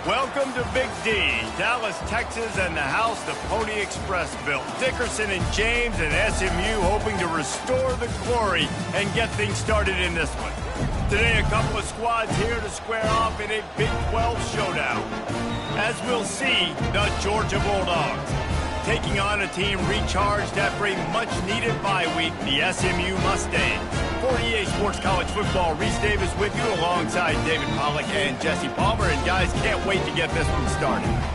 Welcome to Big D, Dallas, Texas, and the house the Pony Express built. Dickerson and James and SMU hoping to restore the glory and get things started in this one. Today, a couple of squads here to square off in a Big 12 showdown. As we'll see, the Georgia Bulldogs taking on a team recharged after a much-needed bye week, the SMU Mustangs. For EA Sports College Football, Reese Davis with you alongside David Pollack and Jesse Palmer. And guys, can't wait to get this one started.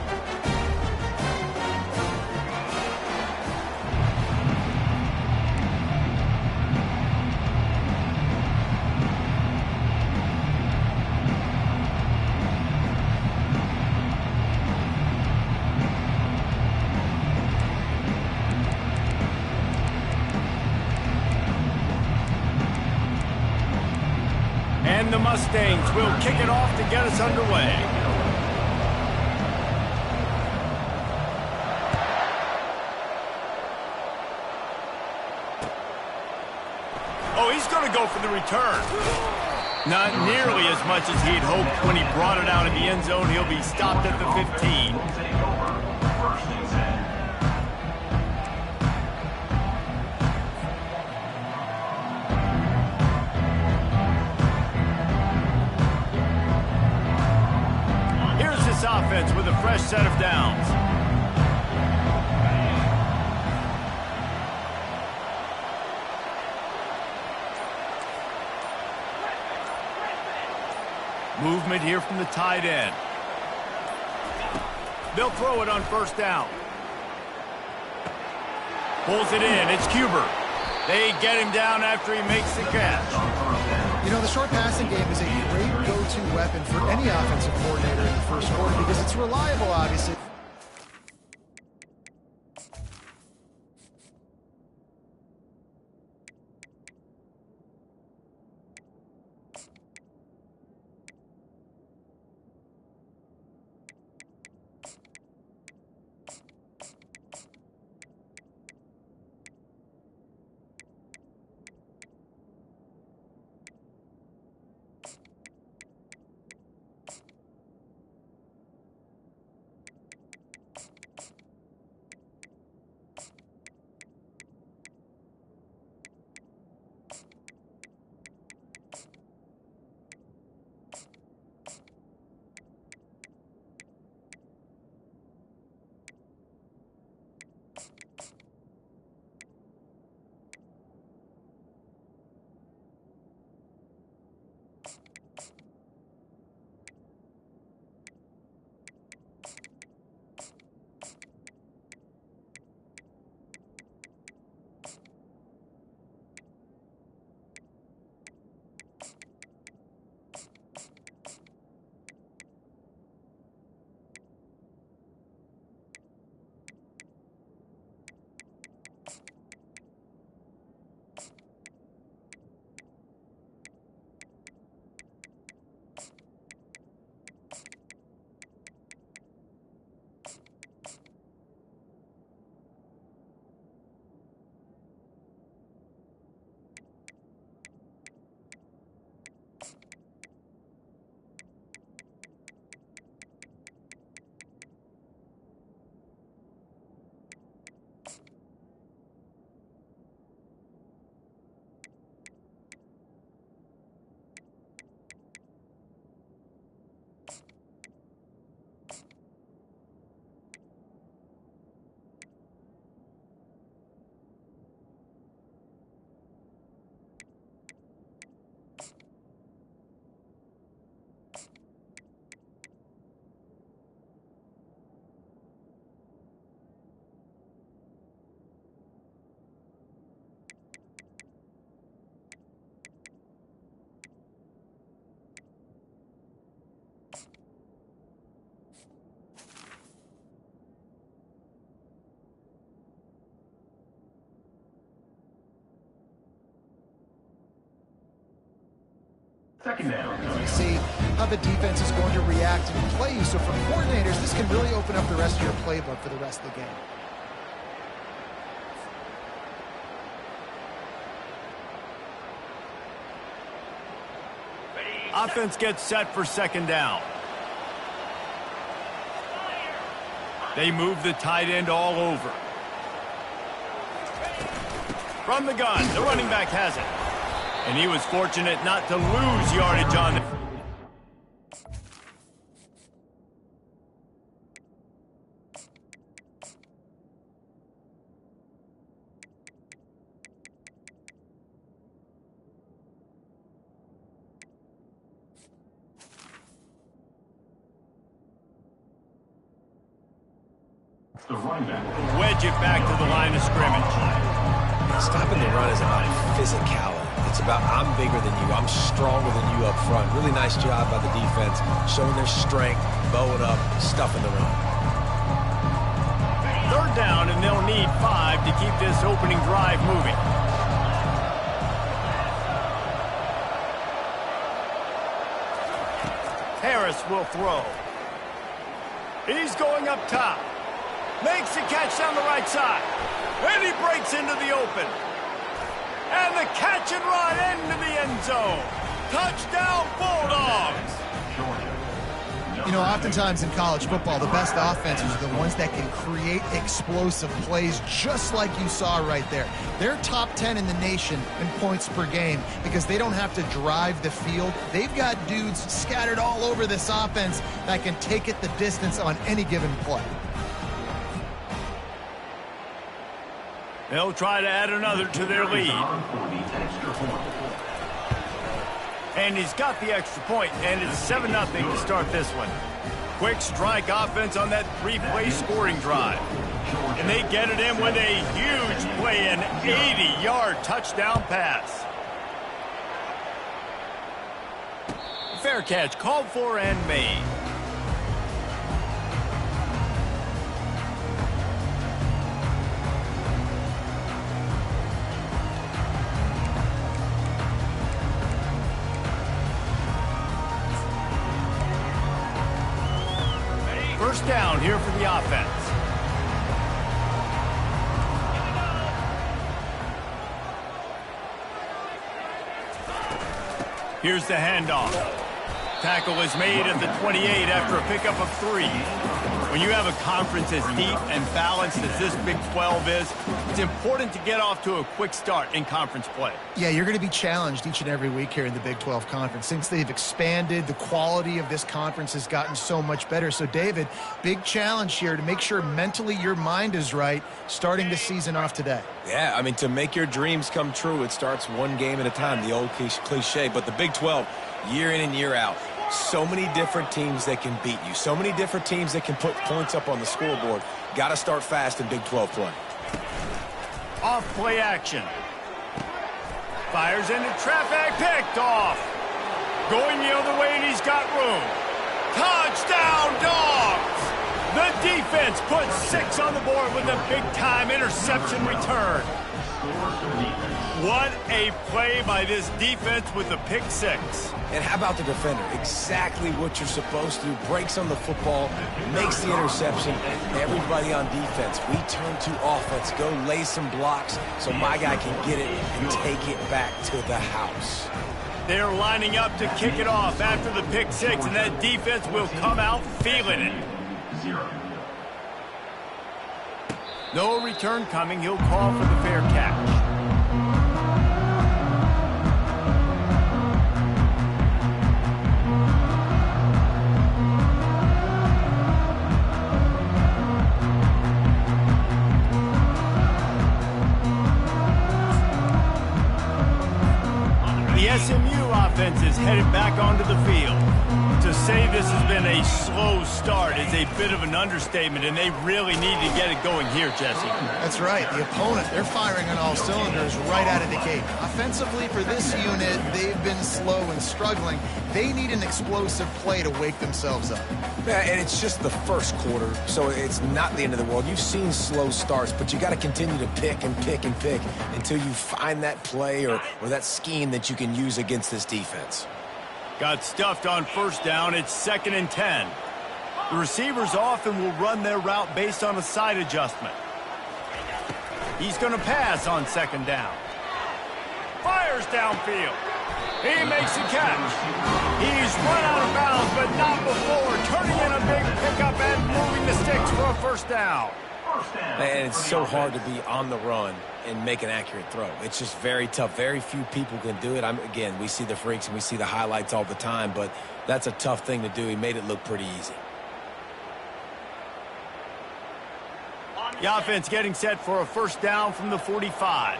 And the Mustangs will kick it off to get us underway. Oh, he's going to go for the return. Not nearly as much as he'd hoped when he brought it out of the end zone. He'll be stopped at the 15. Offense with a fresh set of downs. Movement here from the tight end. They'll throw it on first down. Pulls it in. It's Cuber. They get him down after he makes the catch. You know, the short passing game is a great go-to weapon for any offensive coordinator in the first quarter because it's reliable, obviously. Second down. You see how the defense is going to react and play you. So for coordinators, this can really open up the rest of your playbook for the rest of the game. Offense gets set for second down. They move the tight end all over. From the gun, the running back has it. And he was fortunate not to lose yardage on it. The running back. Wedge it back to the line of scrimmage. Stopping the run is about physicality. It's about I'm bigger than you. I'm stronger than you up front. Really nice job by the defense, showing their strength, bowing up, stuffing the run. Third down, and they'll need 5 to keep this opening drive moving. Harris will throw. He's going up top. Makes the catch down the right side. And he breaks into the open. And the catch and run into the end zone. Touchdown, Bulldogs. You know, oftentimes in college football, the best offenses are the ones that can create explosive plays just like you saw right there. They're top 10 in the nation in points per game because they don't have to drive the field. They've got dudes scattered all over this offense that can take it the distance on any given play. They'll try to add another to their lead. And he's got the extra point, and it's 7-0 to start this one. Quick strike offense on that 3-play scoring drive. And they get it in with a huge play, an 80-yard touchdown pass. Fair catch called for and made. First down here for the offense. Here's the handoff. Tackle is made at the 28 after a pickup of 3. When you have a conference as deep and balanced as this Big 12 is, it's important to get off to a quick start in conference play. Yeah, you're going to be challenged each and every week here in the Big 12 Conference. Since they've expanded, the quality of this conference has gotten so much better. So, David, big challenge here to make sure mentally your mind is right starting the season off today. Yeah, I mean, to make your dreams come true, it starts one game at a time, the old cliche. But the Big 12, year in and year out, so many different teams that can beat you. So many different teams that can put points up on the scoreboard. Got to start fast in Big 12 play. Off play action. Fires into traffic, picked off. Going the other way, and he's got room. Touchdown, Dogs! The defense puts 6 on the board with a big-time interception return. What a play by this defense with the pick 6. And how about the defender? Exactly what you're supposed to do. Breaks on the football, makes the interception. Everybody on defense, we turn to offense. Go lay some blocks so my guy can get it and take it back to the house. They're lining up to kick it off after the pick 6, and that defense will come out feeling it. No return coming. He'll call for the fair catch. The SMU offense is headed back onto the field. To say this has been a slow start is a bit of an understatement, and they really need to get it going here, Jesse. That's right. The opponent, they're firing on all cylinders right out of the gate. Offensively, for this unit, they've been slow and struggling. They need an explosive play to wake themselves up. Yeah, and it's just the first quarter, so it's not the end of the world. You've seen slow starts, but you got to continue to pick and pick and pick until you find that play or that scheme that you can use against this defense. Got stuffed on first down. It's 2nd and 10. The receivers often will run their route based on a side adjustment. He's going to pass on 2nd down. Fires downfield. He makes the catch. He's run out of bounds, but not before turning in a big pickup and moving the sticks for a first down. And it's so hard to be on the run and make an accurate throw. It's just very tough. Very few people can do it. Again, we see the freaks and we see the highlights all the time, but that's a tough thing to do. He made it look pretty easy. The offense getting set for a first down from the 45.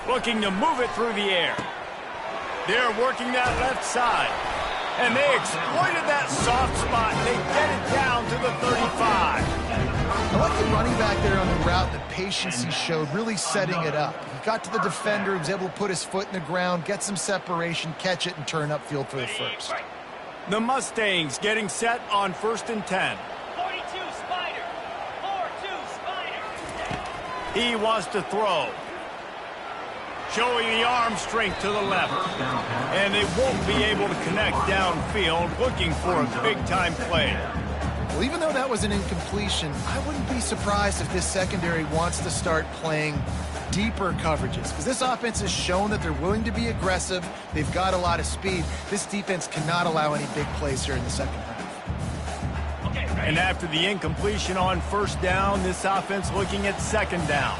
Looking to move it through the air. They're working that left side. And they exploited that soft spot. They get it down to the 35. I like the running back there on the route, the patience he showed, really setting it up. He got to the defender, he was able to put his foot in the ground, get some separation, catch it, and turn upfield for the first. The Mustangs getting set on 1st and 10. 42 Spider. 4-2 Spider. He wants to throw. Showing the arm strength to the left. And they won't be able to connect downfield, looking for a big-time play. Well, even though that was an incompletion, I wouldn't be surprised if this secondary wants to start playing deeper coverages, because this offense has shown that they're willing to be aggressive. They've got a lot of speed. This defense cannot allow any big plays here in the second half. And after the incompletion on first down, this offense looking at 2nd down.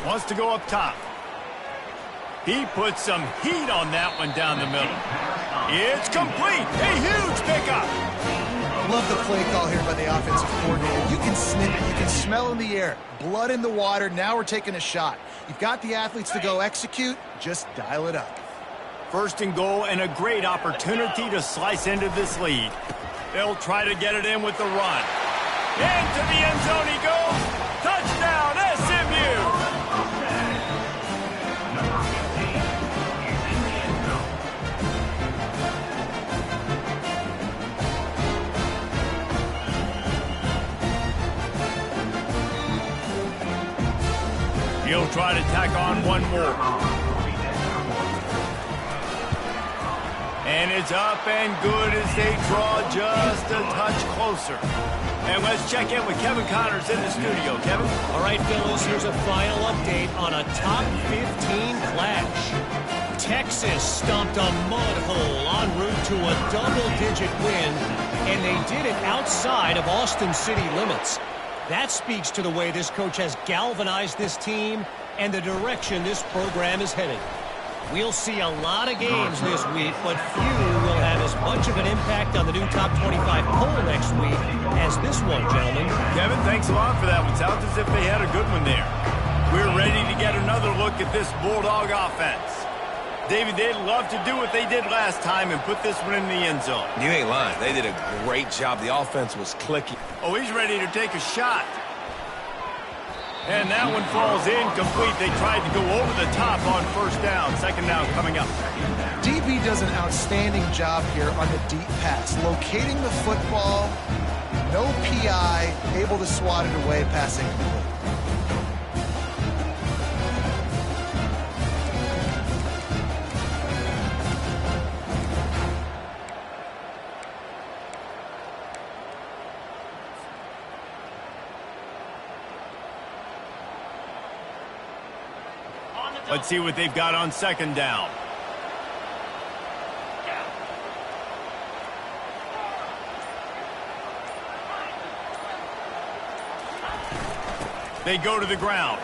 Wants to go up top. He puts some heat on that one down the middle. It's complete. A huge pickup. I love the play call here by the offensive coordinator. You can sniff it. You can smell in the air. Blood in the water. Now we're taking a shot. You've got the athletes to go execute. Just dial it up. 1st and goal and a great opportunity to slice into this lead. They'll try to get it in with the run. Into the end zone he goes. Touchdown, SMU. He'll try to tack on one more. And it's up and good as they draw just a touch closer. And let's check in with Kevin Connors in the studio. Kevin? All right, fellas, here's a final update on a top 15 clash. Texas stomped a mud hole en route to a double-digit win, and they did it outside of Austin city limits. That speaks to the way this coach has galvanized this team and the direction this program is headed. We'll see a lot of games this week, but few will have as much of an impact on the new top 25 poll next week as this one, gentlemen. Kevin, thanks a lot for that one. Sounds as if they had a good one there. We're ready to get another look at this Bulldog offense. David, they'd love to do what they did last time and put this one in the end zone. You ain't lying. They did a great job. The offense was clicking. Oh, he's ready to take a shot. And that one falls incomplete. They tried to go over the top on first down. 2nd down coming up. DB does an outstanding job here on the deep pass. Locating the football, no PI, able to swat it away, passing complete. Let's see what they've got on 2nd down. They go to the ground.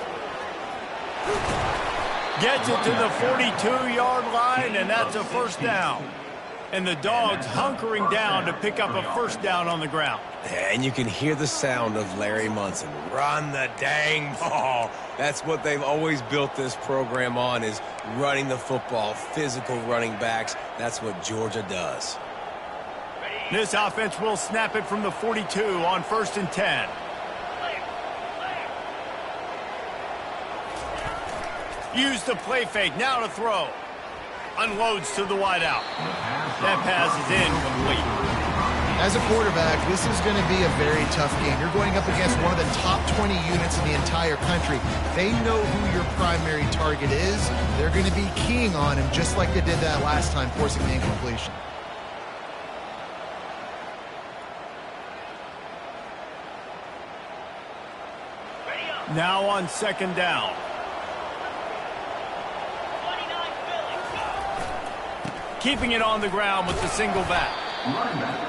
Gets it to the 42-yard line, and that's a first down. And the Dogs hunkering down to pick up a first down on the ground. And you can hear the sound of Larry Munson. Run the dang ball. That's what they've always built this program on, is running the football, physical running backs. That's what Georgia does. This offense will snap it from the 42 on 1st and 10. Use the play fake, now to throw. unloads to the wideout. That pass is incomplete. As a quarterback, this is going to be a very tough game. You're going up against one of the top 20 units in the entire country. They know who your primary target is. They're going to be keying on him just like they did that last time, forcing the incompletion. Now on second down. 29 Phillies. Keeping it on the ground with the single back.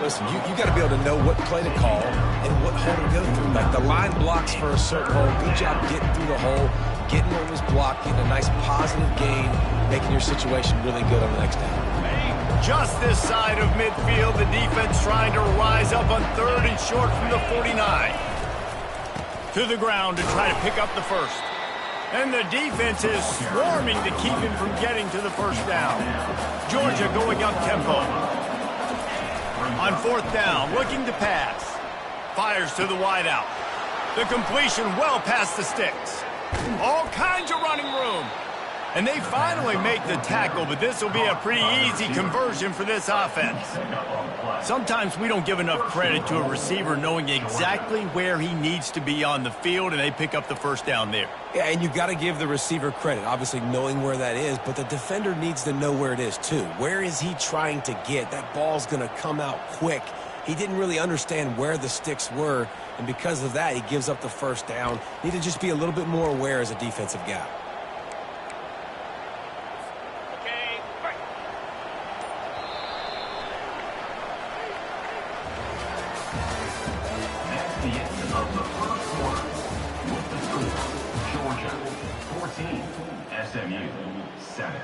Listen, you got to be able to know what play to call and what hole to go through. Like the line blocks for a certain hole. Good job getting through the hole, getting what was blocked, getting a nice positive gain, making your situation really good on the next down. Just this side of midfield, the defense trying to rise up on third and short from the 49. To the ground to try to pick up the first. And the defense is swarming to keep him from getting to the first down. Georgia going up tempo. On fourth down, looking to pass. Fires to the wideout. The completion well past the sticks. All kinds of running room. And they finally make the tackle, but this will be a pretty easy conversion for this offense. Sometimes we don't give enough credit to a receiver knowing exactly where he needs to be on the field, and they pick up the first down there. Yeah, and you got to give the receiver credit, obviously knowing where that is, but the defender needs to know where it is too. Where is he trying to get? That ball's going to come out quick. He didn't really understand where the sticks were, and because of that, he gives up the first down. Need to just be a little bit more aware as a defensive guy. The end of the first quarter. With the score, Georgia 14, SMU 7.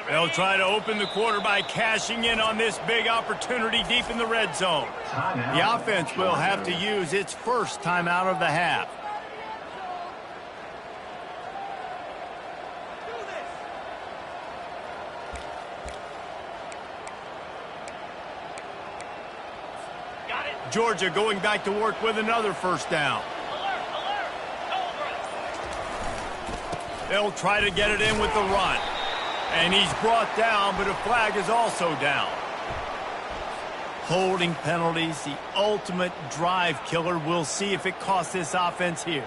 They'll try to open the quarter by cashing in on this big opportunity deep in the red zone. The offense will have to use its first timeout of the half. Got it. Georgia going back to work with another first down. Alert, alert. Cobra. They'll try to get it in with the run. And he's brought down, but a flag is also down. Holding penalties, the ultimate drive killer. We'll see if it costs this offense here.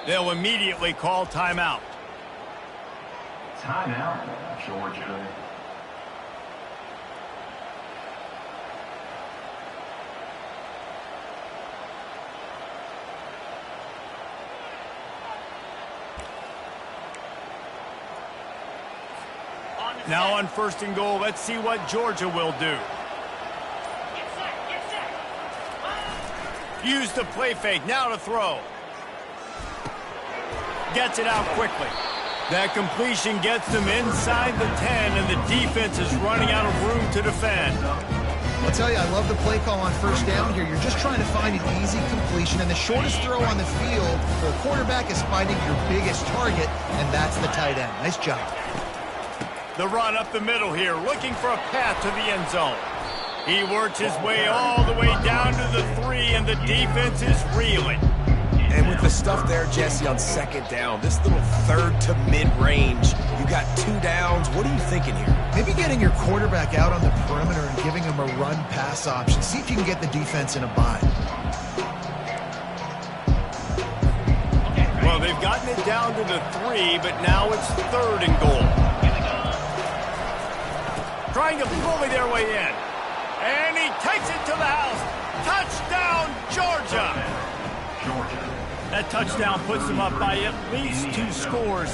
They'll immediately call timeout. Timeout, Georgia. Now on first and goal, let's see what Georgia will do. Get set, get set. Use the play fake, now to throw. Gets it out quickly. That completion gets them inside the 10, and the defense is running out of room to defend. I'll tell you, I love the play call on first down here. You're just trying to find an easy completion, and the shortest throw on the field for a quarterback is finding your biggest target, and that's the tight end. Nice job. The run up the middle here, looking for a path to the end zone. He works his way all the way down to the 3, and the defense is reeling. And with the stuff there, Jesse, on second down, this little third to mid-range, you got 2 downs. What are you thinking here? Maybe getting your quarterback out on the perimeter and giving him a run-pass option. See if you can get the defense in a bind. Well, they've gotten it down to the 3, but now it's third and goal. Trying to bully their way in. And he takes it to the house. Touchdown, Georgia! That touchdown puts them up by at least 2 scores.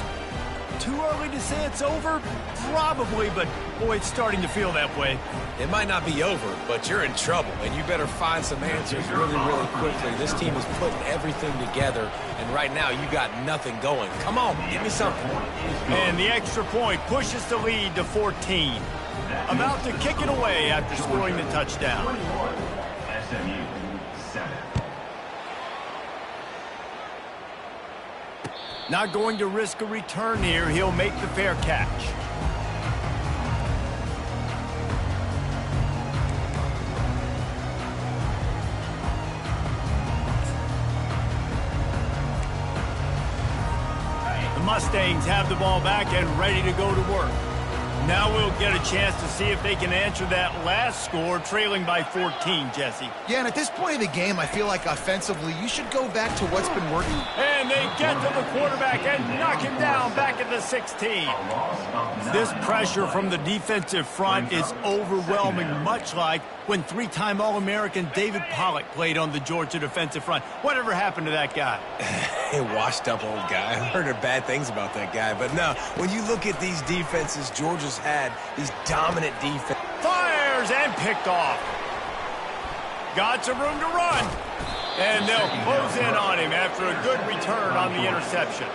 Too early to say it's over? Probably, but boy, it's starting to feel that way. It might not be over, but you're in trouble, and you better find some answers really, really quickly. This team is putting everything together, and right now you got nothing going. Come on, give me something. And the extra point pushes the lead to 14. About to kick it away after scoring the touchdown. 21, SMU 7. Not going to risk a return here. He'll make the fair catch. The Mustangs have the ball back and ready to go to work. Now we'll get a chance to see if they can answer that last score, trailing by 14, Jesse. Yeah, and at this point of the game, I feel like offensively, you should go back to what's been working. And they get to the quarterback and knock him down back at the 16. This pressure from the defensive front is overwhelming, much like when three-time All-American David Pollock played on the Georgia defensive front. Whatever happened to that guy? A washed-up old guy. I've heard bad things about that guy. But no, when you look at these defenses Georgia's had, these dominant defense. Fires and picked off. Got some room to run. And they'll close in on him after a good return on the interception.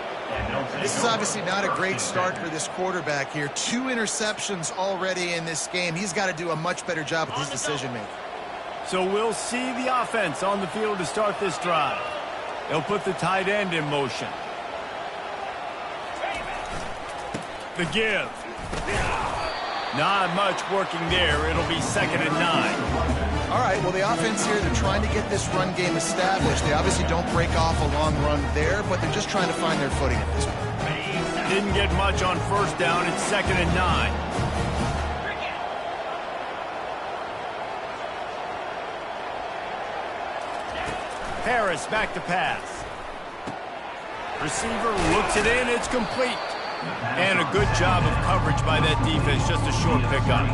This is obviously not a great start for this quarterback here. 2 interceptions already in this game. He's got to do a much better job with his decision-making. So we'll see the offense on the field to start this drive. They'll put the tight end in motion. The give. Not much working there. It'll be 2nd and 9. All right, well, the offense here, they're trying to get this run game established. They obviously don't break off a long run there, but they're just trying to find their footing at this point. Didn't get much on 1st down. It's 2nd and 9. Harris back to pass. Receiver looks it in. It's complete. And a good job of coverage by that defense. Just a short pickup.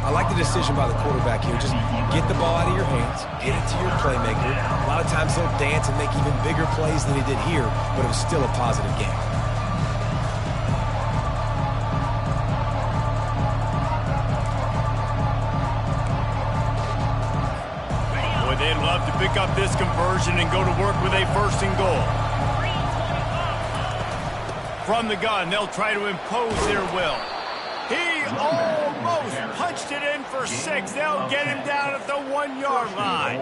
I like the decision by the quarterback here. Just get the ball out of your hands, get it to your playmaker. A lot of times he'll dance and make even bigger plays than he did here, but it was still a positive game. Boy, they'd love to pick up this conversion and go to work with a 1st and goal. From the gun, they'll try to impose their will. He almost punched it in for 6. They'll get him down at the 1-yard line.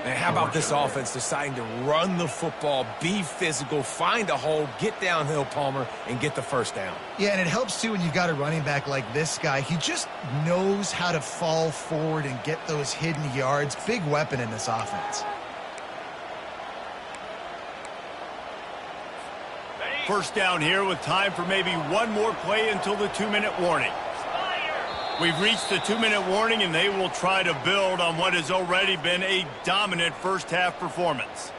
And how about this offense deciding to run the football, be physical, find a hole, get downhill, Palmer, and get the 1st down. Yeah, and it helps, too, when you've got a running back like this guy. He just knows how to fall forward and get those hidden yards. Big weapon in this offense. 1st down here with time for maybe one more play until the 2-minute warning. We've reached the 2-minute warning, and they will try to build on what has already been a dominant first-half performance.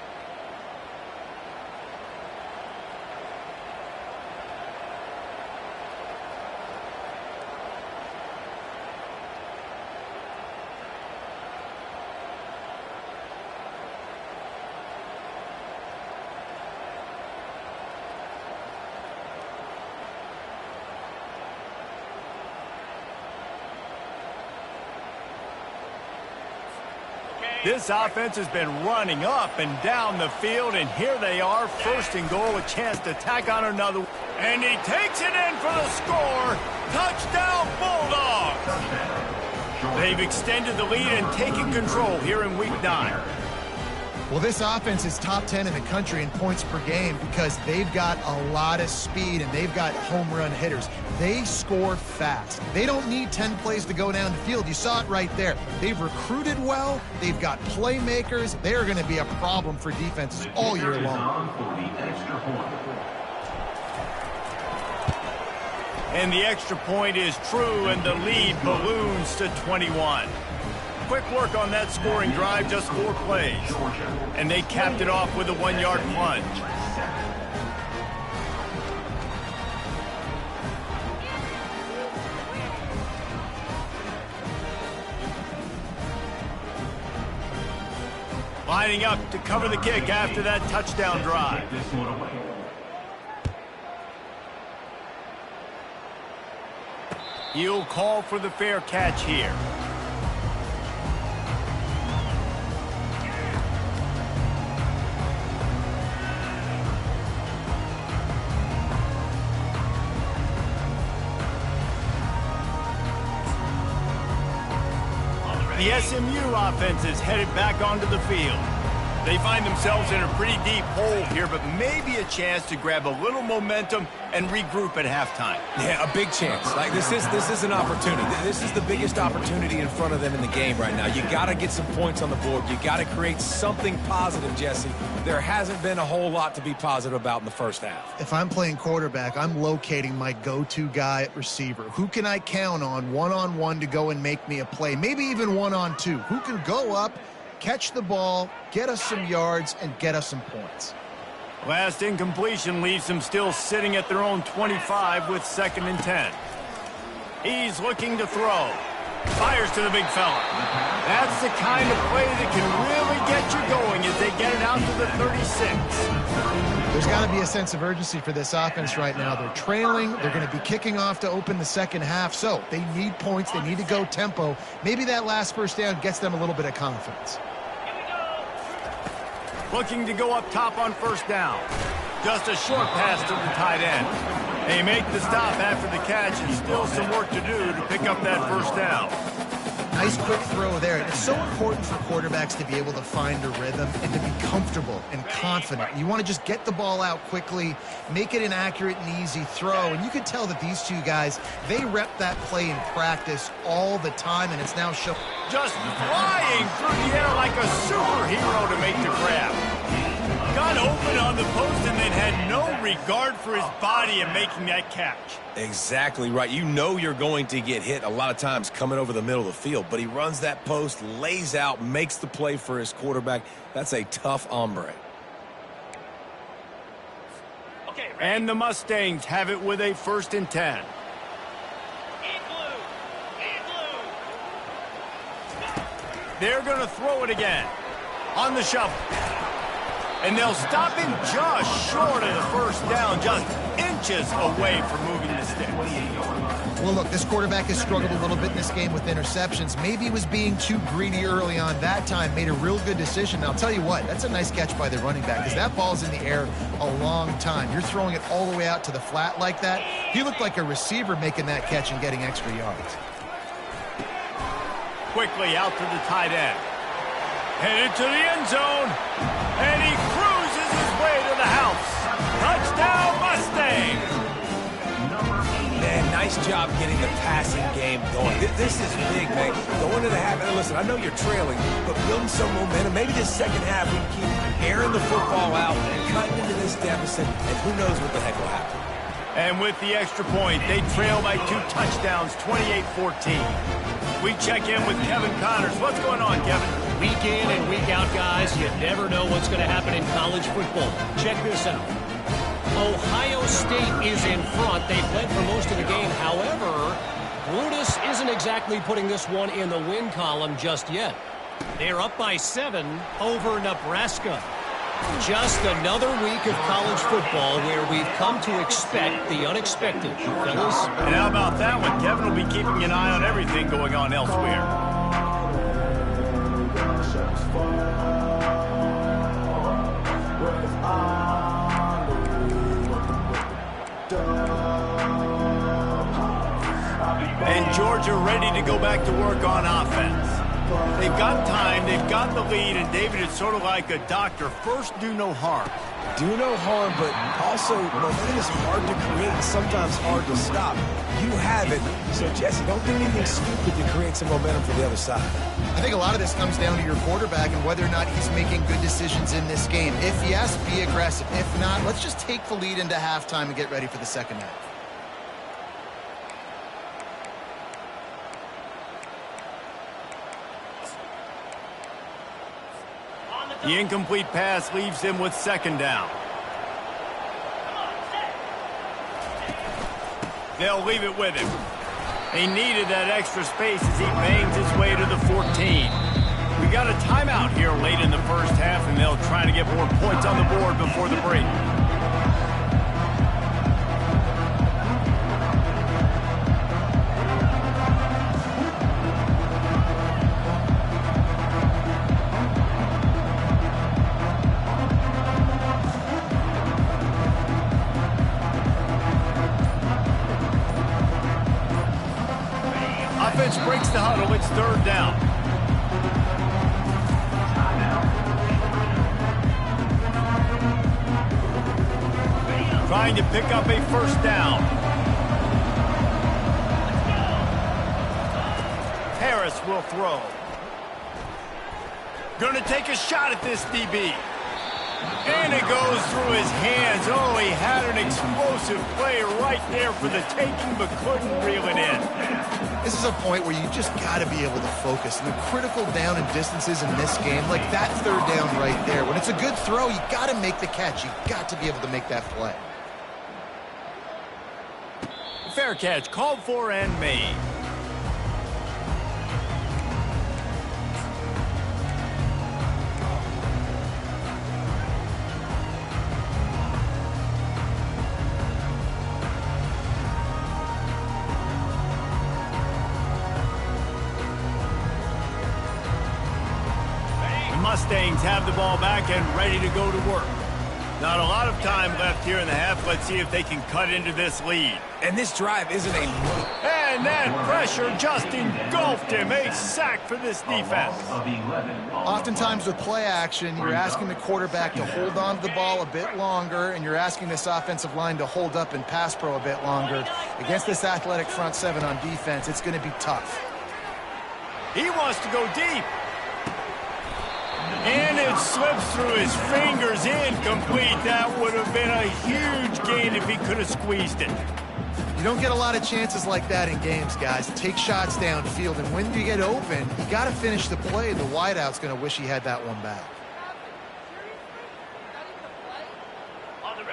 This offense has been running up and down the field, and here they are, 1st and goal, a chance to tack on another. And he takes it in for the score. Touchdown, Bulldogs! They've extended the lead and taken control here in Week 9. Well, this offense is top 10 in the country in points per game because they've got a lot of speed and they've got home run hitters. They score fast. They don't need 10 plays to go down the field. You saw it right there. They've recruited well. They've got playmakers. They're going to be a problem for defenses all year long. And the extra point is true, and the lead balloons to 21. Quick work on that scoring drive, just 4 plays. And they capped it off with a 1-yard plunge. Lining up to cover the kick after that touchdown drive. He'll call for the fair catch here. The SMU offense is headed back onto the field. They find themselves in a pretty deep hole here, but maybe a chance to grab a little momentum and regroup at halftime. Yeah, a big chance. Like this is an opportunity. This is the biggest opportunity in front of them in the game right now. You got to get some points on the board. You got to create something positive, Jesse. There hasn't been a whole lot to be positive about in the first half. If I'm playing quarterback, I'm locating my go-to guy at receiver. Who can I count on one-on-one to go and make me a play? Maybe even one-on-two. Who can go up, catch the ball, get us some yards, and get us some points? Last incompletion leaves them still sitting at their own 25 with 2nd and 10. He's looking to throw. Fires to the big fella. That's the kind of play that can really get you going as they get it out to the 36. There's got to be a sense of urgency for this offense right now. They're trailing. They're going to be kicking off to open the second half. So they need points. They need to go tempo. Maybe that last first down gets them a little bit of confidence. Looking to go up top on first down. Just a short pass to the tight end. They make the stop after the catch, and still some work to do to pick up that first down. Nice quick throw there. It's so important for quarterbacks to be able to find a rhythm and to be comfortable and confident. You want to just get the ball out quickly, make it an accurate and easy throw. And you can tell that these two guys, they rep that play in practice all the time, and it's now shown. Just flying through the air like a superhero to make the grab. Got open on the post and then had no regard for his body in making that catch. Exactly right. You know you're going to get hit a lot of times coming over the middle of the field, but he runs that post, lays out, makes the play for his quarterback. That's a tough hombre. Okay, ready? And the Mustangs have it with a 1st and 10. In blue. In blue. They're going to throw it again. On the shuffle. And they'll stop him just short of the first down, just inches away from moving the stick. Well, look, this quarterback has struggled a little bit in this game with interceptions. Maybe he was being too greedy early on that time, made a real good decision. Now, I'll tell you what, that's a nice catch by the running back because that ball's in the air a long time. You're throwing it all the way out to the flat like that. He looked like a receiver making that catch and getting extra yards. Quickly out to the tight end. Headed to the end zone. And he cruises his way to the house. Touchdown, Mustang! Man, nice job getting the passing game going. This is big, man. Going to the half. And listen, I know you're trailing, but building some momentum. Maybe this second half we can keep airing the football out and cutting into this deficit, and who knows what the heck will happen. And with the extra point, they trail by 2 touchdowns, 28-14. We check in with Kevin Connors. What's going on, Kevin? Week in and week out, guys, you never know what's going to happen in college football. Check this out. Ohio State is in front. They've led for most of the game. However, Brutus isn't exactly putting this one in the win column just yet. They're up by 7 over Nebraska. Just another week of college football where we've come to expect the unexpected, fellas. And how about that one? Kevin will be keeping an eye on everything going on elsewhere. And Georgia ready to go back to work on offense. They've got time, they've got the lead, and David, it's sort of like a doctor. First, do no harm. Do no harm, but also momentum is hard to create and sometimes hard to stop. You have it, so Jesse, don't do anything stupid to create some momentum for the other side. I think a lot of this comes down to your quarterback and whether or not he's making good decisions in this game. If yes, be aggressive. If not, let's just take the lead into halftime and get ready for the second half. The incomplete pass leaves him with 2nd down. They'll leave it with him. He needed that extra space as he bangs his way to the 14. We got a timeout here late in the first half, and they'll try to get more points on the board before the break. offense breaks the huddle. It's third down. Trying to pick up a first down. Harris will throw. Gonna take a shot at this DB. And it goes through his hands. Oh, he had an explosive play right there for the taking, but couldn't reel it in. This is a point where you just got to be able to focus. And the critical down and distances in this game, like that third down right there. When it's a good throw, you got to make the catch. You got to be able to make that play. Fair catch, called for and made. Mustangs have the ball back and ready to go to work. Not a lot of time left here in the half. Let's see if they can cut into this lead. And this drive isn't a... And that pressure just engulfed him. A sack for this defense. Oftentimes with play action, you're asking the quarterback to hold on to the ball a bit longer, and you're asking this offensive line to hold up and pass pro a bit longer. Against this athletic front seven on defense, it's going to be tough. He wants to go deep. And it slips through his fingers, incomplete. That would have been a huge gain if he could have squeezed it. You don't get a lot of chances like that in games, guys. Take shots downfield, and when you get open, you got to finish the play. The wideout's going to wish he had that one back.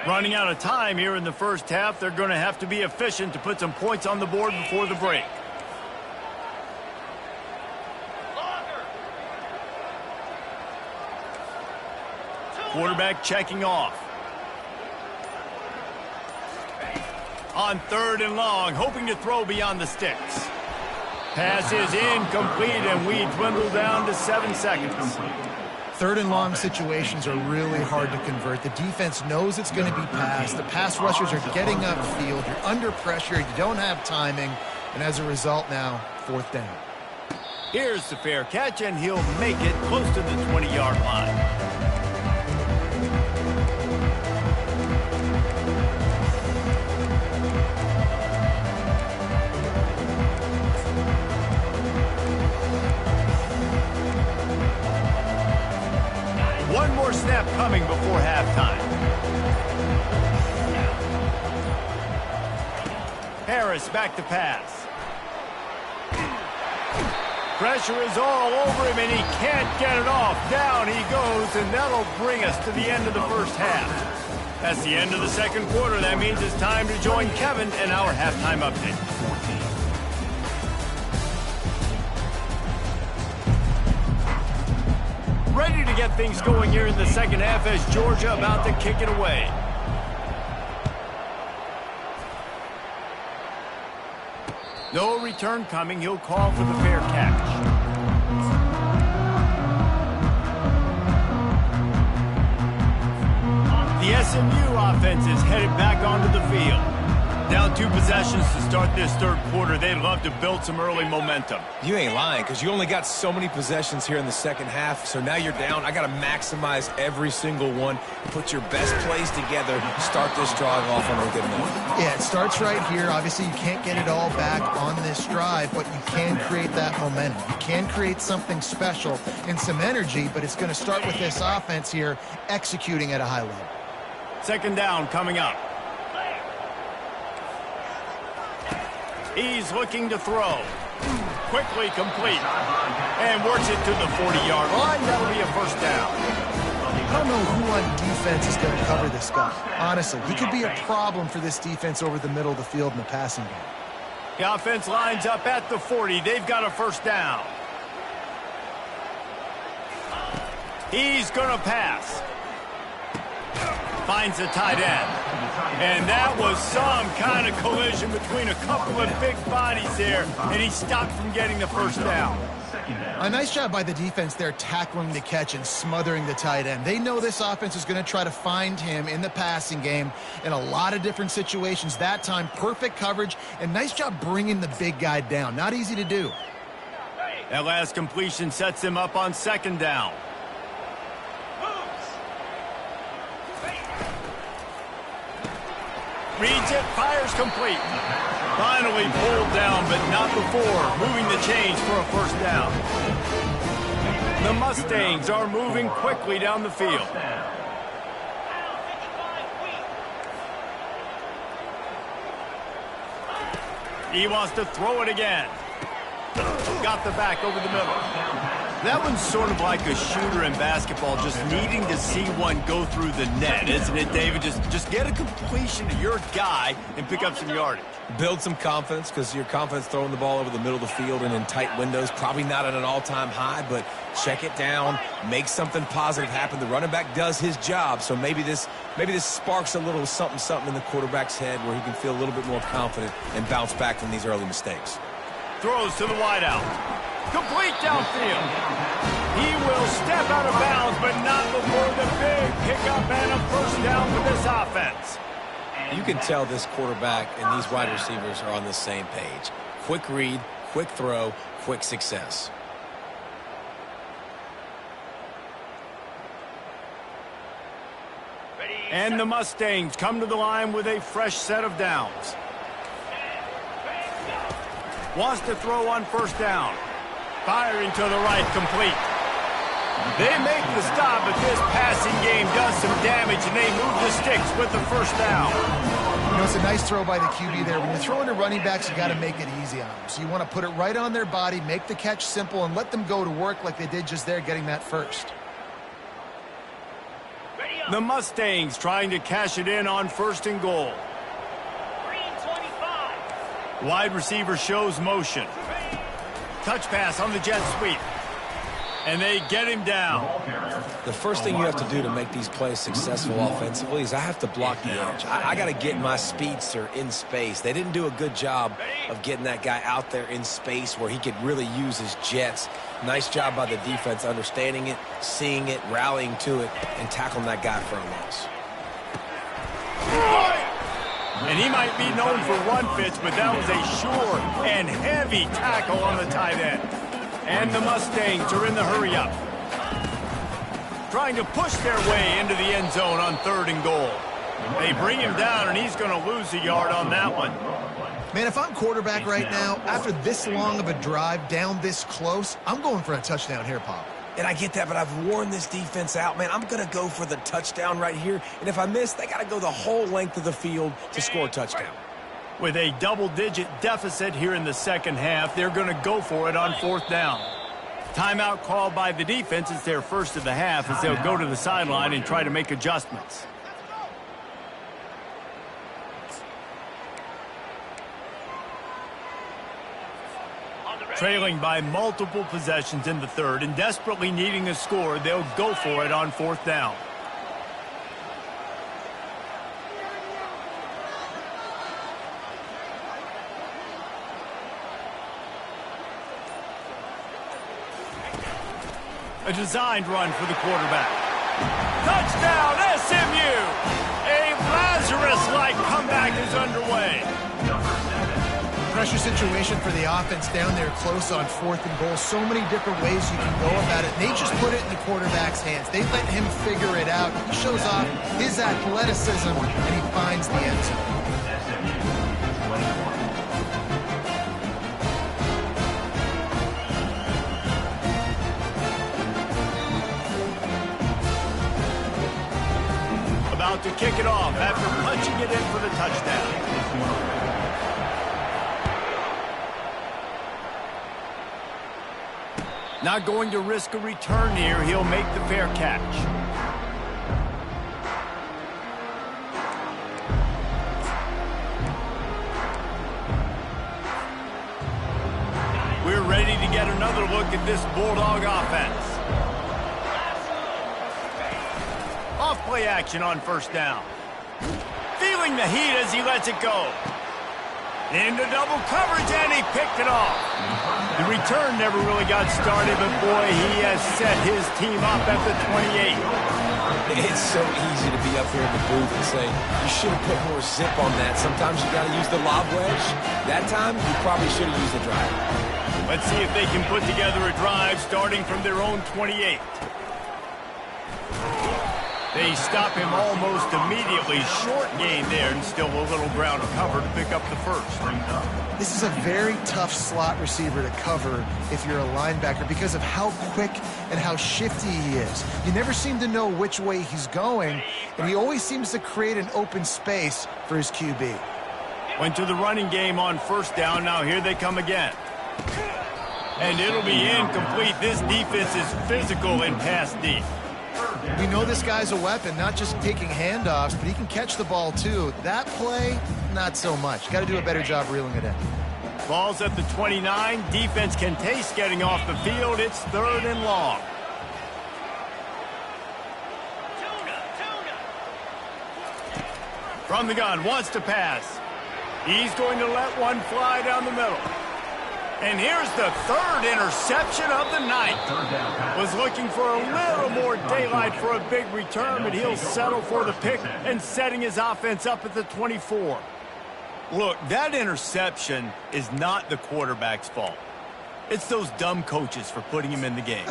Running out of time here in the first half. They're going to have to be efficient to put some points on the board before the break. Quarterback checking off. On third and long, hoping to throw beyond the sticks. Pass is incomplete, and we dwindle down to 7 seconds. Third and long situations are really hard to convert. The defense knows it's going to be passed. The pass rushers are getting upfield. You're under pressure. You don't have timing. And as a result now, fourth down. Here's the fair catch, and he'll make it close to the 20-yard line. One more snap coming before halftime. Harris back to pass. Pressure is all over him, and he can't get it off. Down he goes, and that'll bring us to the end of the first half. That's the end of the second quarter. That means it's time to join Kevin in our halftime update. Ready to get things going here in the second half as Georgia about to kick it away. No return coming. He'll call for the fair catch. The SMU offense is headed back onto the field. Down 2 possessions to start this third quarter. They'd love to build some early momentum. You ain't lying, because you only got so many possessions here in the second half, so now you're down. I got to maximize every single one. Put your best plays together. Start this drive off on a good note. Yeah, it starts right here. Obviously, you can't get it all back on this drive, but you can create that momentum. You can create something special and some energy, but it's going to start with this offense here executing at a high level. Second down coming up. He's looking to throw. Quickly complete. And works it to the 40-yard line. That'll be a first down. I don't know who on defense is going to cover this guy. Honestly, he could be a problem for this defense over the middle of the field in the passing game. The offense lines up at the 40. They've got a first down. He's going to pass. Finds the tight end. And that was some kind of collision between a couple of big bodies there, and he stopped from getting the first down. A nice job by the defense there tackling the catch and smothering the tight end. They know this offense is going to try to find him in the passing game in a lot of different situations. That time, perfect coverage, and nice job bringing the big guy down. Not easy to do. That last completion sets him up on second down. Reads it, fires complete. Finally pulled down, but not before moving the chains for a first down. The Mustangs are moving quickly down the field. He wants to throw it again. Got the back over the middle. That one's sort of like a shooter in basketball, just needing to see one go through the net, isn't it, David? Just get a completion to your guy and pick up some yardage. Build some confidence, because your confidence throwing the ball over the middle of the field and in tight windows, probably not at an all-time high, but check it down, make something positive happen. The running back does his job, so maybe this sparks a little something in the quarterback's head where he can feel a little bit more confident and bounce back from these early mistakes. Throws to the wideout. Complete downfield. He will step out of bounds, but not before the big pickup and a first down for this offense. You can tell this quarterback and these wide receivers are on the same page. Quick read, quick throw, quick success. And the Mustangs come to the line with a fresh set of downs. Wants to throw on first down. Firing to the right, complete. They make the stop, but this passing game does some damage, and they move the sticks with the first down. You know, it's a nice throw by the QB there. When you're throwing to running backs, you got to make it easy on them. So you want to put it right on their body, make the catch simple, and let them go to work like they did just there, getting that first. The Mustangs trying to cash it in on first and goal. Wide receiver shows motion. Touch pass on the jet sweep. And they get him down. The first thing you have to do to make these plays successful offensively is I have to block the edge. I got to get my speedster in space. They didn't do a good job of getting that guy out there in space where he could really use his jets. Nice job by the defense understanding it, seeing it, rallying to it, and tackling that guy for a loss. And he might be known for run fits, but that was a sure and heavy tackle on the tight end. And the Mustangs are in the hurry-up, trying to push their way into the end zone on third and goal. They bring him down, and he's going to lose a yard on that one. Man, if I'm quarterback right now, after this long of a drive down this close, I'm going for a touchdown here, Pop. And I get that, but I've worn this defense out, man. I'm going to go for the touchdown right here. And if I miss, they got to go the whole length of the field to score a touchdown. With a double-digit deficit here in the second half, they're going to go for it on fourth down. Timeout called by the defense. It's their first of the half as they'll go to the sideline and try to make adjustments. Trailing by multiple possessions in the third and desperately needing a score, they'll go for it on fourth down. A designed run for the quarterback. Touchdown, SMU! A Lazarus-like comeback is underway. Pressure situation for the offense down there close on fourth and goal. So many different ways you can go about it. They just put it in the quarterback's hands. They let him figure it out. He shows off his athleticism, and he finds the end zone. About to kick it off after punching it in for the touchdown. Not going to risk a return here. He'll make the fair catch. We're ready to get another look at this Bulldog offense. Off play action on first down. Feeling the heat as he lets it go. Into double coverage, and he picked it off. The return never really got started, but boy, he has set his team up at the 28. It's so easy to be up here in the booth and say, you should have put more zip on that. Sometimes you got to use the lob wedge. That time, you probably should have used the drive. Let's see if they can put together a drive starting from their own 28. They stop him almost immediately. Short gain there, and still a little ground cover to pick up the first. This is a very tough slot receiver to cover if you're a linebacker because of how quick and how shifty he is. You never seem to know which way he's going, and he always seems to create an open space for his QB. Went to the running game on first down. Now here they come again. And it'll be incomplete. This defense is physical in pass deep. We know this guy's a weapon, not just taking handoffs, but he can catch the ball too. That play, not so much. Got to do a better job reeling it in. Ball's at the 29. Defense can taste getting off the field. It's 3rd and long. From the gun, wants to pass. He's going to let one fly down the middle. And here's the 3rd interception of the night. Was looking for a little more daylight for a big return, but he'll settle for the pick and setting his offense up at the 24. Look, that interception is not the quarterback's fault. It's those dumb coaches for putting him in the game.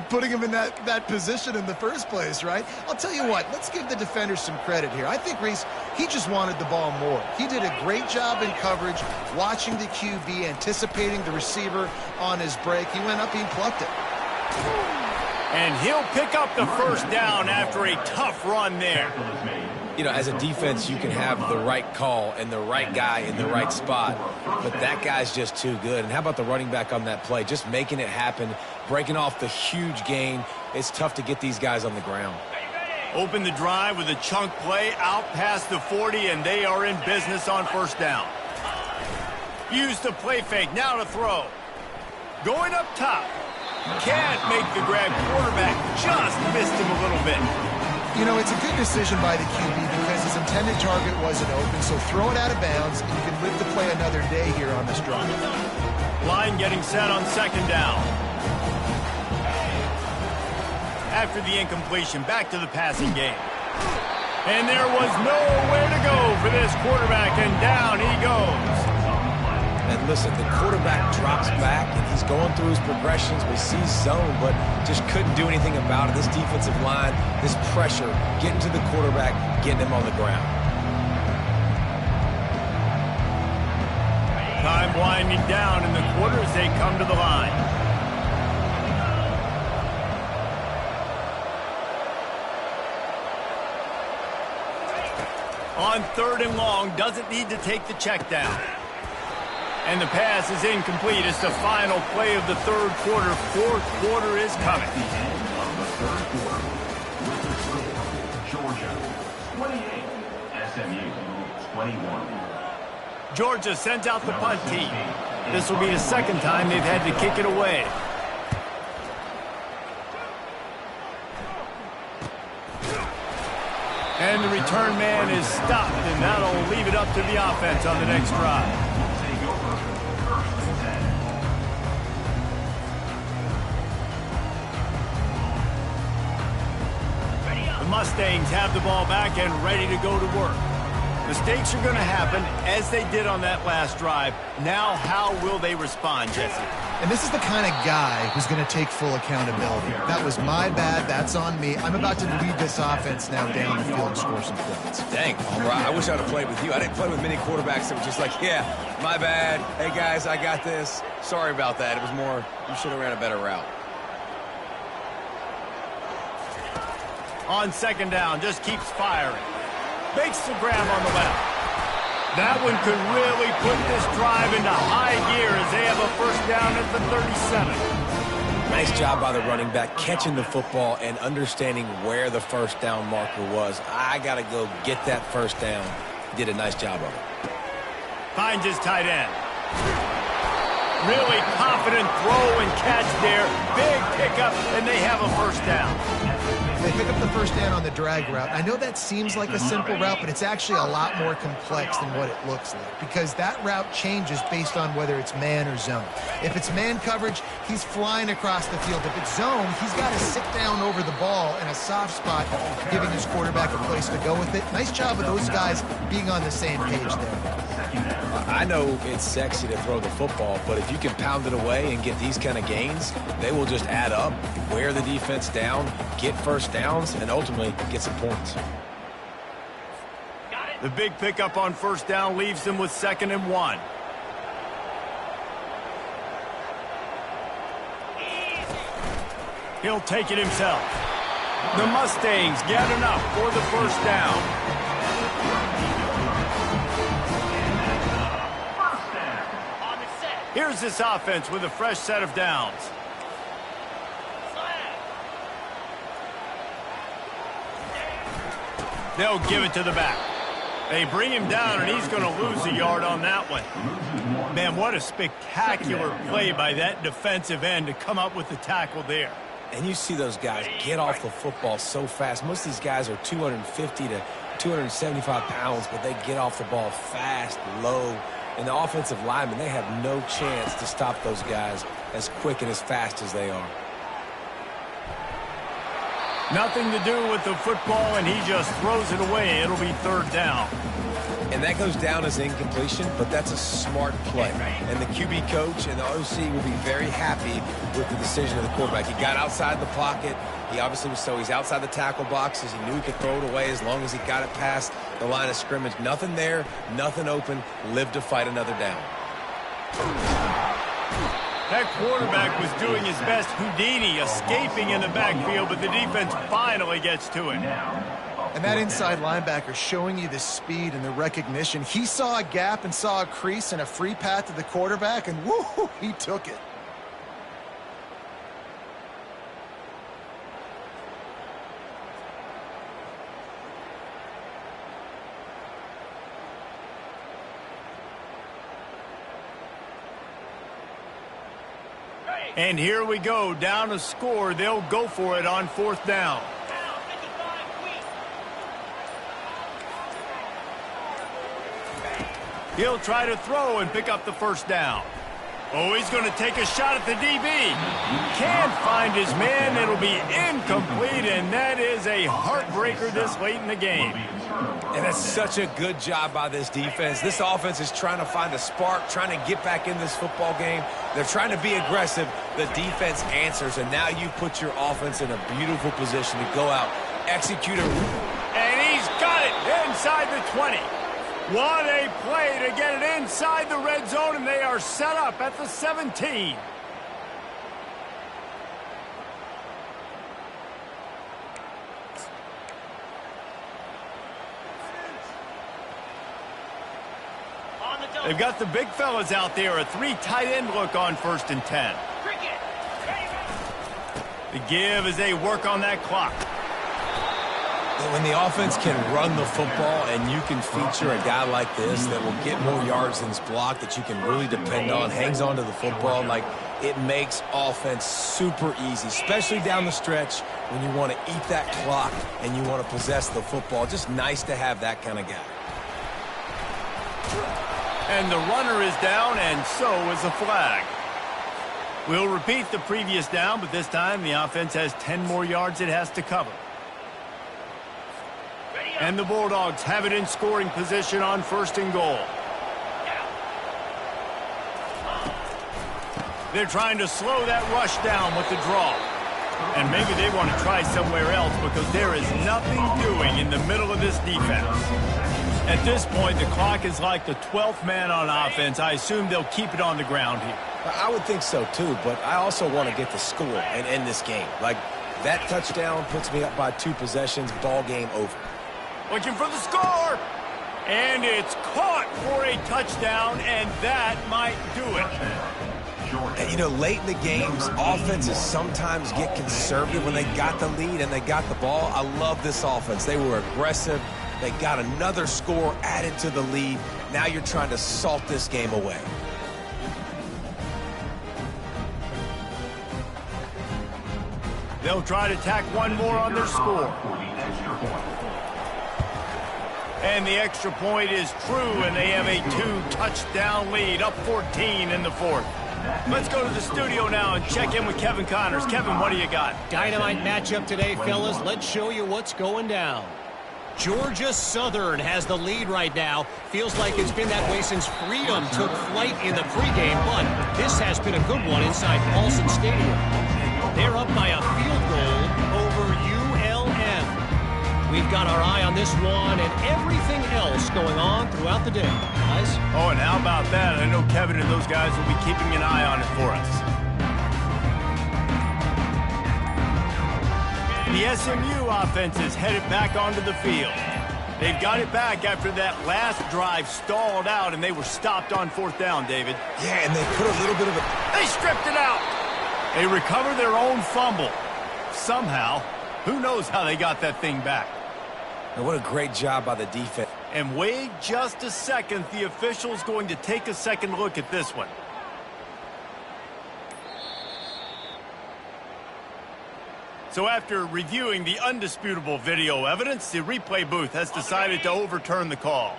Putting him in that position in the first place, right? I'll tell you what, let's give the defenders some credit here. I think, Reese, he just wanted the ball more. He did a great job in coverage, watching the QB, anticipating the receiver on his break. He went up, he plucked it. And he'll pick up the first down after a tough run there. You know, as a defense, you can have the right call and the right guy in the right spot, but that guy's just too good. And how about the running back on that play? Just making it happen, breaking off the huge gain. It's tough to get these guys on the ground. Open the drive with a chunk play out past the 40, and they are in business on first down. Use the play fake, now to throw. Going up top. Can't make the grab. Quarterback just missed him a little bit. You know, it's a good decision by the QB because his intended target wasn't open, so throw it out of bounds, and you can live to play another day here on this drive. Line getting set on second down. After the incompletion, back to the passing game. And there was nowhere to go for this quarterback, and down he goes. And listen, the quarterback drops back, and he's going through his progressions. We see zone, but just couldn't do anything about it. This defensive line, this pressure, getting to the quarterback, getting him on the ground. Time winding down in the quarter as they come to the line. On 3rd and long, doesn't need to take the check down. And the pass is incomplete. It's the final play of the 3rd quarter. 4th quarter is coming. The end of the 3rd quarter. With the score, Georgia 28, SMU 21. Georgia sends out the punt team. This will be the 2nd time they've had to kick it away. And the return man is stopped, and that'll leave it up to the offense on the next drive. Mustangs have the ball back and ready to go to work. Mistakes are going to happen, as they did on that last drive. Now, how will they respond, Jesse? And this is the kind of guy who's going to take full accountability. That was my bad. That's on me. I'm about to lead this offense now down the field and score some points. Dang, I wish I would have played with you. I didn't play with many quarterbacks that were just like, yeah, my bad. Hey, guys, I got this. Sorry about that. It was more, you should have ran a better route. On 2nd down, just keeps firing. Makes the grab on the left. That one could really put this drive into high gear as they have a first down at the 37. Nice job by the running back, catching the football and understanding where the first down marker was. I got to go get that first down. He did a nice job of it. Finds his tight end. Really confident throw and catch there. Big pickup, and they have a first down. They pick up the first down on the drag route. I know that seems like a simple route, but it's actually a lot more complex than what it looks like because that route changes based on whether it's man or zone. If it's man coverage, he's flying across the field. If it's zone, he's got to sit down over the ball in a soft spot, giving his quarterback a place to go with it. Nice job of those guys being on the same page there. I know it's sexy to throw the football, but if you can pound it away and get these kind of gains, they will just add up, wear the defense down, get first downs, and ultimately get some points. The big pickup on first down leaves them with 2nd and 1. He'll take it himself. The Mustangs get enough for the first down. Here's this offense with a fresh set of downs. They'll give it to the back. They bring him down, and he's going to lose a yard on that one. Man, what a spectacular play by that defensive end to come up with the tackle there. And you see those guys get off the football so fast. Most of these guys are 250 to 275 pounds, but they get off the ball fast, low. And the offensive linemen, they have no chance to stop those guys as quick and as fast as they are. Nothing to do with the football, and he just throws it away. It'll be 3rd down. And that goes down as incompletion, but that's a smart play. And the QB coach and the OC will be very happy with the decision of the quarterback. He got outside the pocket. He obviously was he's outside the tackle boxes. He knew he could throw it away as long as he got it past the line of scrimmage. Nothing there, nothing open. Lived to fight another down. That quarterback was doing his best Houdini, escaping in the backfield, but the defense finally gets to him. And that inside linebacker showing you the speed and the recognition. He saw a gap and saw a crease and a free path to the quarterback, and woo, he took it. And here we go, down a score. They'll go for it on 4th down. He'll try to throw and pick up the first down. Oh, he's going to take a shot at the DB. Can't find his man. It'll be incomplete, and that is a heartbreaker this late in the game. And that's such a good job by this defense. This offense is trying to find a spark, trying to get back in this football game. They're trying to be aggressive. The defense answers, and now you put your offense in a beautiful position to go out, execute a... And he's got it inside the 20. What a play to get it inside the red zone, and they are set up at the 17. They've got the big fellas out there, a 3 tight end look on 1st and 10. The give as they work on that clock. When the offense can run the football and you can feature a guy like this that will get more yards than his block, that you can really depend on, hangs on to the football, like it makes offense super easy, especially down the stretch when you want to eat that clock and you want to possess the football. Just nice to have that kind of guy. And the runner is down, and so is the flag. We'll repeat the previous down, but this time the offense has 10 more yards it has to cover. And the Bulldogs have it in scoring position on 1st and goal. They're trying to slow that rush down with the draw. And maybe they want to try somewhere else because there is nothing doing in the middle of this defense. At this point, the clock is like the 12th man on offense. I assume they'll keep it on the ground here. I would think so, too, but I also want to get the score and end this game. Like, that touchdown puts me up by 2 possessions, ball game over. Looking for the score. And it's caught for a touchdown, and that might do it. And, you know, late in the games, offenses sometimes get conservative when they got the lead and they got the ball. I love this offense. They were aggressive. They got another score added to the lead. Now you're trying to salt this game away. They'll try to tack one more on their score. For the extra point. And the extra point is true, and they have a 2-touchdown lead, up 14 in the fourth. Let's go to the studio now and check in with Kevin Connors. Kevin, what do you got? Dynamite matchup today, fellas. Let's show you what's going down. Georgia Southern has the lead right now. Feels like it's been that way since Freedom took flight in the pregame, but this has been a good one inside Paulson Stadium. They're up by a field goal over ULM. We've got our eye on this one and everything else going on throughout the day, guys. Oh, and how about that? I know Kevin and those guys will be keeping an eye on it for us. The SMU offense is headed back onto the field. They've got it back after that last drive stalled out, and they were stopped on fourth down, David. Yeah, and they put a little bit of a... They stripped it out. They recover their own fumble. Somehow, who knows how they got that thing back. And what a great job by the defense. And wait just a second. The official's going to take a second look at this one. So after reviewing the undisputable video evidence, the replay booth has decided to overturn the call.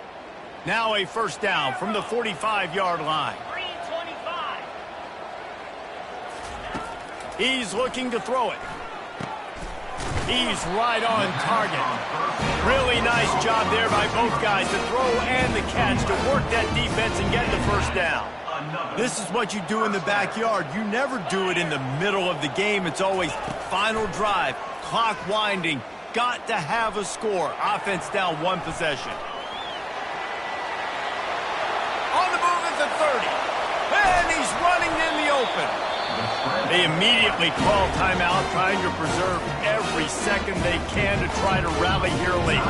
Now a first down from the 45-yard line. Green 25. He's looking to throw it. He's right on target. Really nice job there by both guys to throw and the catch to work that defense and get the first down. This is what you do in the backyard. You never do it in the middle of the game. It's always final drive, clock winding, got to have a score. Offense down one possession. On the move at the 30. And he's running in the open. They immediately call timeout, trying to preserve every second they can to try to rally here late.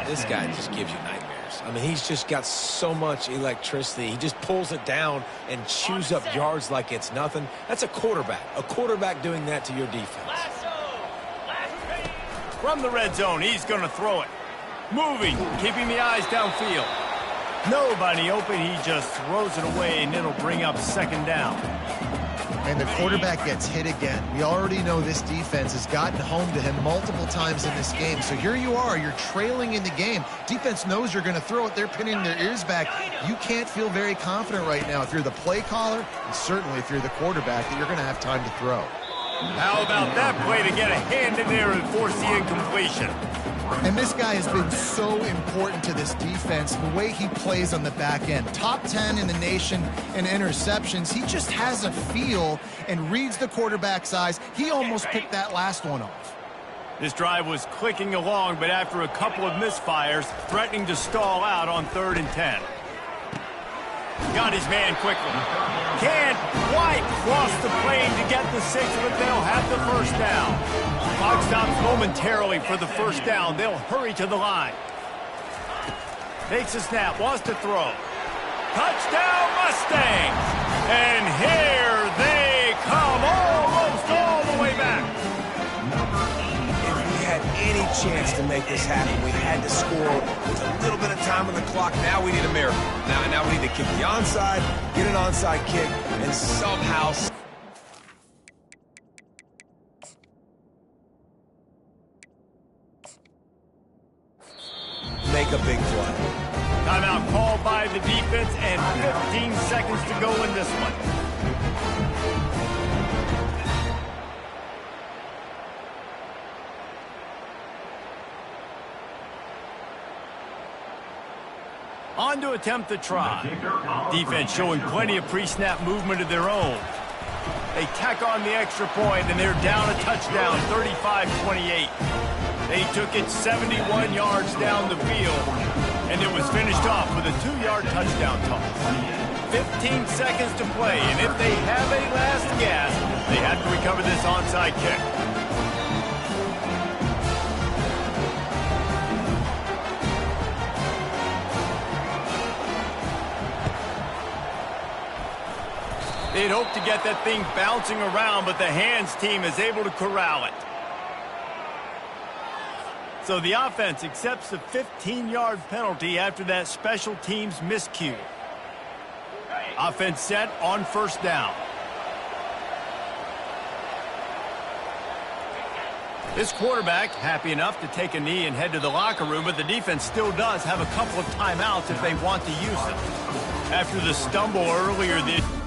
This guy just gives you nightmares. I mean, he's just got so much electricity. He just pulls it down and chews up yards like it's nothing. That's a quarterback. A quarterback doing that to your defense. From the red zone, he's going to throw it. Moving, keeping the eyes downfield. Nobody open, he just throws it away, and it'll bring up second down. And the quarterback gets hit again. We already know this defense has gotten home to him multiple times in this game. So here you are, you're trailing in the game. Defense knows you're going to throw it. They're pinning their ears back. You can't feel very confident right now if you're the play caller, and certainly if you're the quarterback, that you're going to have time to throw. How about that play to get a hand in there and force the incompletion? And this guy has been so important to this defense, the way he plays on the back end. Top 10 in the nation in interceptions. He just has a feel and reads the quarterback's eyes. He almost picked that last one off. This drive was clicking along, but after a couple of misfires, threatening to stall out on 3rd and 10. Got his man quickly. Can't quite cross the plane to get the 6, but they'll have the first down. Clock stops momentarily for the first down. They'll hurry to the line. Takes a snap, wants to throw. Touchdown Mustangs! And here they come, almost all the way back. If we had any chance to make this happen, we had to score with a little bit of time on the clock. Now we need a miracle. Now we need to kick the onside, get an onside kick, and somehow... make a big play. Timeout called by the defense and 15 seconds to go in this one. On to attempt the try. Defense showing plenty of pre-snap movement of their own. They tack on the extra point, and they're down a touchdown, 35-28. They took it 71 yards down the field, and it was finished off with a 2-yard touchdown toss. 15 seconds to play, and if they have a last gasp, they have to recover this onside kick. They'd hoped to get that thing bouncing around, but the hands team is able to corral it. So the offense accepts the 15-yard penalty after that special teams miscue. Offense set on first down. This quarterback happy enough to take a knee and head to the locker room, but the defense still does have a couple of timeouts if they want to use them. After the stumble earlier this